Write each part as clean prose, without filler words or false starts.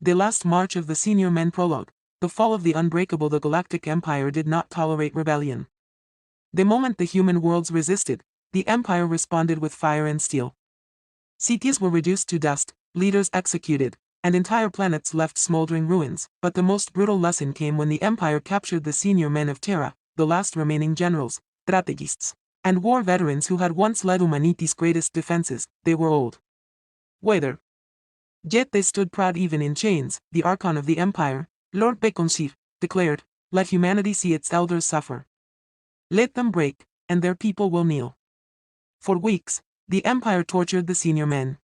The last march of the senior men prologue. The fall of the unbreakable the Galactic Empire did not tolerate rebellion. The moment the human worlds resisted, the Empire responded with fire and steel. Cities were reduced to dust, leaders executed, and entire planets left smoldering ruins, but the most brutal lesson came when the Empire captured the senior men of Terra, the last remaining generals, strategists, and war veterans who had once led humanity's greatest defenses. They were old. Withered. Yet they stood proud even in chains. The Archon of the Empire, Lord Beconshir, declared, "Let humanity see its elders suffer. Let them break, and their people will kneel." For weeks, the Empire tortured the senior men.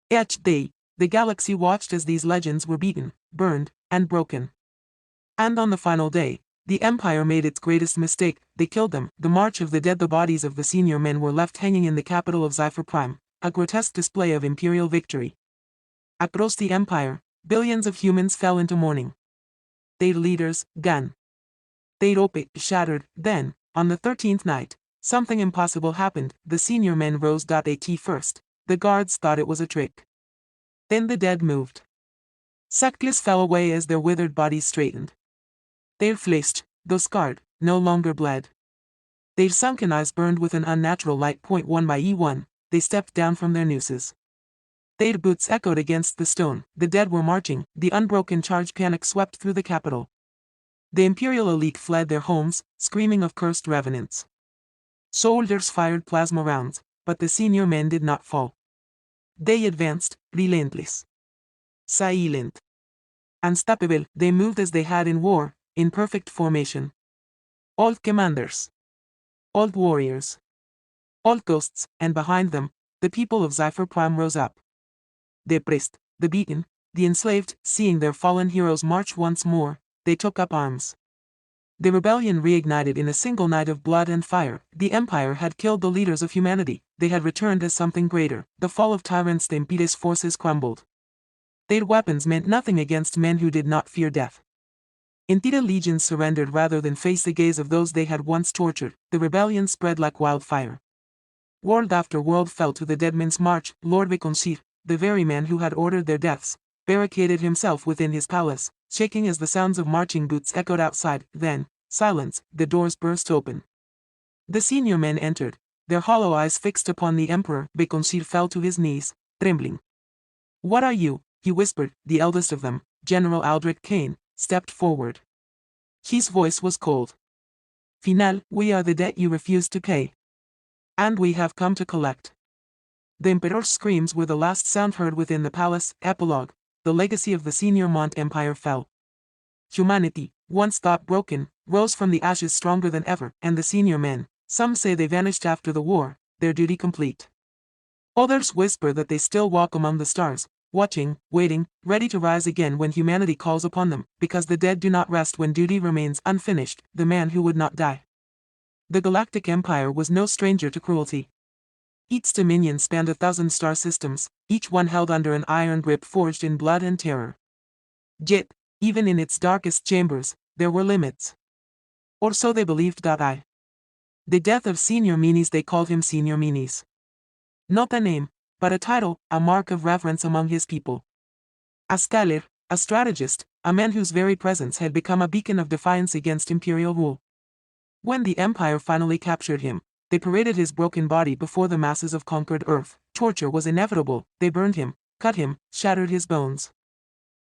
Each day, the galaxy watched as these legends were beaten, burned, and broken. And on the final day, the Empire made its greatest mistake. They killed them. The March of the Dead. The bodies of the senior men were left hanging in the capital of Zephyr Prime, a grotesque display of imperial victory. Across the Empire, billions of humans fell into mourning. Their leaders, gone. Their hope shattered. Then, on the 13th night, something impossible happened. The senior men rose. At first, the guards thought it was a trick. Then the dead moved. Sectless fell away as their withered bodies straightened. Their flesh, though scarred, no longer bled. Their sunken eyes burned with an unnatural light. 1 by E1, they stepped down from their nooses. Their boots echoed against the stone. The dead were marching. The unbroken charge panic swept through the capital. The imperial elite fled their homes, screaming of cursed revenants. Soldiers fired plasma rounds, but the senior men did not fall. They advanced, relentless. Silent. Unstoppable. They moved as they had in war, in perfect formation. Old commanders. Old warriors. Old ghosts, and behind them, the people of Zephyr Prime rose up. The oppressed, the beaten, the enslaved, seeing their fallen heroes march once more, they took up arms. The rebellion reignited in a single night of blood and fire. The Empire had killed the leaders of humanity. They had returned as something greater. The fall of tyrants. The impetus forces crumbled. Their weapons meant nothing against men who did not fear death. Entire legions surrendered rather than face the gaze of those they had once tortured. The rebellion spread like wildfire. World after world fell to the dead men's march. Lord Beconshir, the very man who had ordered their deaths, barricaded himself within his palace, shaking as the sounds of marching boots echoed outside. Then, silence, the doors burst open. The senior men entered, their hollow eyes fixed upon the Emperor. Beconshir fell to his knees, trembling. "What are you?" he whispered. The eldest of them, General Aldrich Kane, stepped forward. His voice was cold. "Final, we are the debt you refused to pay. And we have come to collect." The Emperor's screams were the last sound heard within the palace. Epilogue. The legacy of the senior Mont Empire fell. Humanity, once thought broken, rose from the ashes stronger than ever, and the senior men, some say they vanished after the war, their duty complete. Others whisper that they still walk among the stars, watching, waiting, ready to rise again when humanity calls upon them, because the dead do not rest when duty remains unfinished. The man who would not die. The Galactic Empire was no stranger to cruelty. Its dominion spanned 1,000 star systems, each one held under an iron grip forged in blood and terror. Yet, even in its darkest chambers, there were limits. Or so they believed. The death of Senior Menes. They called him Senior Menes. Not a name, but a title, a mark of reverence among his people. A scholar, a strategist, a man whose very presence had become a beacon of defiance against imperial rule. When the Empire finally captured him, they paraded his broken body before the masses of conquered Earth. Torture was inevitable. They burned him, cut him, shattered his bones.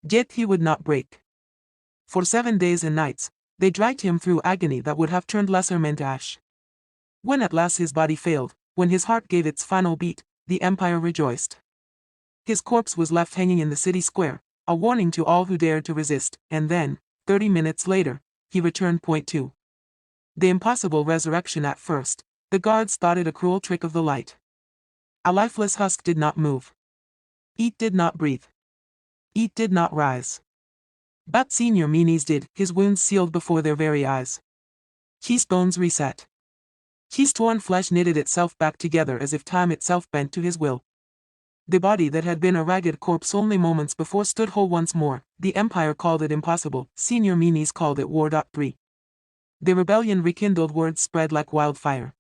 Yet he would not break. For 7 days and nights, they dragged him through agony that would have turned lesser men to ash. When at last his body failed, when his heart gave its final beat, the Empire rejoiced. His corpse was left hanging in the city square, a warning to all who dared to resist, and then, 30 minutes later, he returned. 2. The impossible resurrection. At first, the guards thought it a cruel trick of the light. A lifeless husk did not move. It did not breathe. It did not rise. But Senior Menes did, his wounds sealed before their very eyes. His bones reset. His torn flesh knitted itself back together as if time itself bent to his will. The body that had been a ragged corpse only moments before stood whole once more. The Empire called it impossible. Senior Menes called it war. 3. The rebellion rekindled. Words spread like wildfire.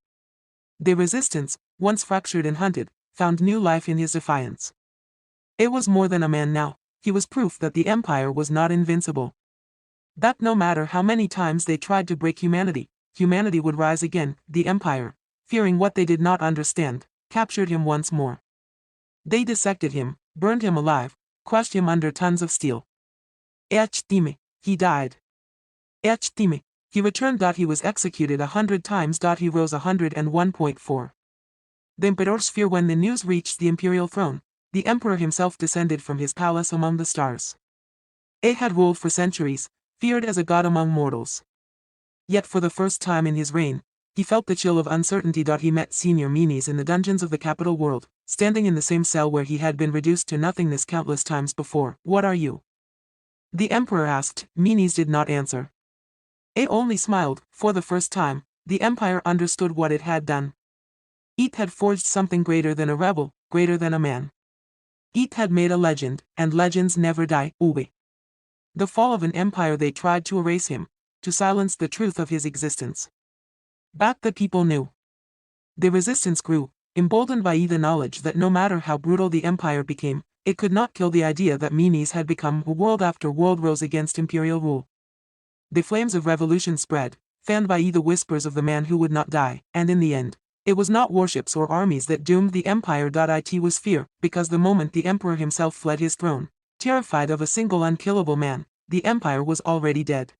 The resistance, once fractured and hunted, found new life in his defiance. It was more than a man now, He was proof that the empire was not invincible. That no matter how many times they tried to break humanity, humanity would rise again. The empire, fearing what they did not understand, captured him once more. They dissected him, burned him alive, crushed him under tons of steel. Echtime, he died. Echtime, he returned. He was executed 100 times. He rose 101.4. The emperor's fear. When the news reached the imperial throne, the emperor himself descended from his palace among the stars. He had ruled for centuries, feared as a god among mortals. Yet for the first time in his reign, he felt the chill of uncertainty. He met Senior Menes in the dungeons of the capital world, standing in the same cell where he had been reduced to nothingness countless times before. What are you? The emperor asked. Menes did not answer. He only smiled. For the first time, the empire understood what it had done. It had forged something greater than a rebel, greater than a man. It had made a legend, and legends never die. Uwe. The fall of an empire. They tried to erase him, to silence the truth of his existence. But the people knew. The resistance grew, emboldened by the knowledge that no matter how brutal the empire became, it could not kill the idea that Menes had become. World after world rose against imperial rule. The flames of revolution spread, fanned by the whispers of the man who would not die, and in the end, it was not warships or armies that doomed the empire. It was fear, because the moment the emperor himself fled his throne, terrified of a single unkillable man, the empire was already dead.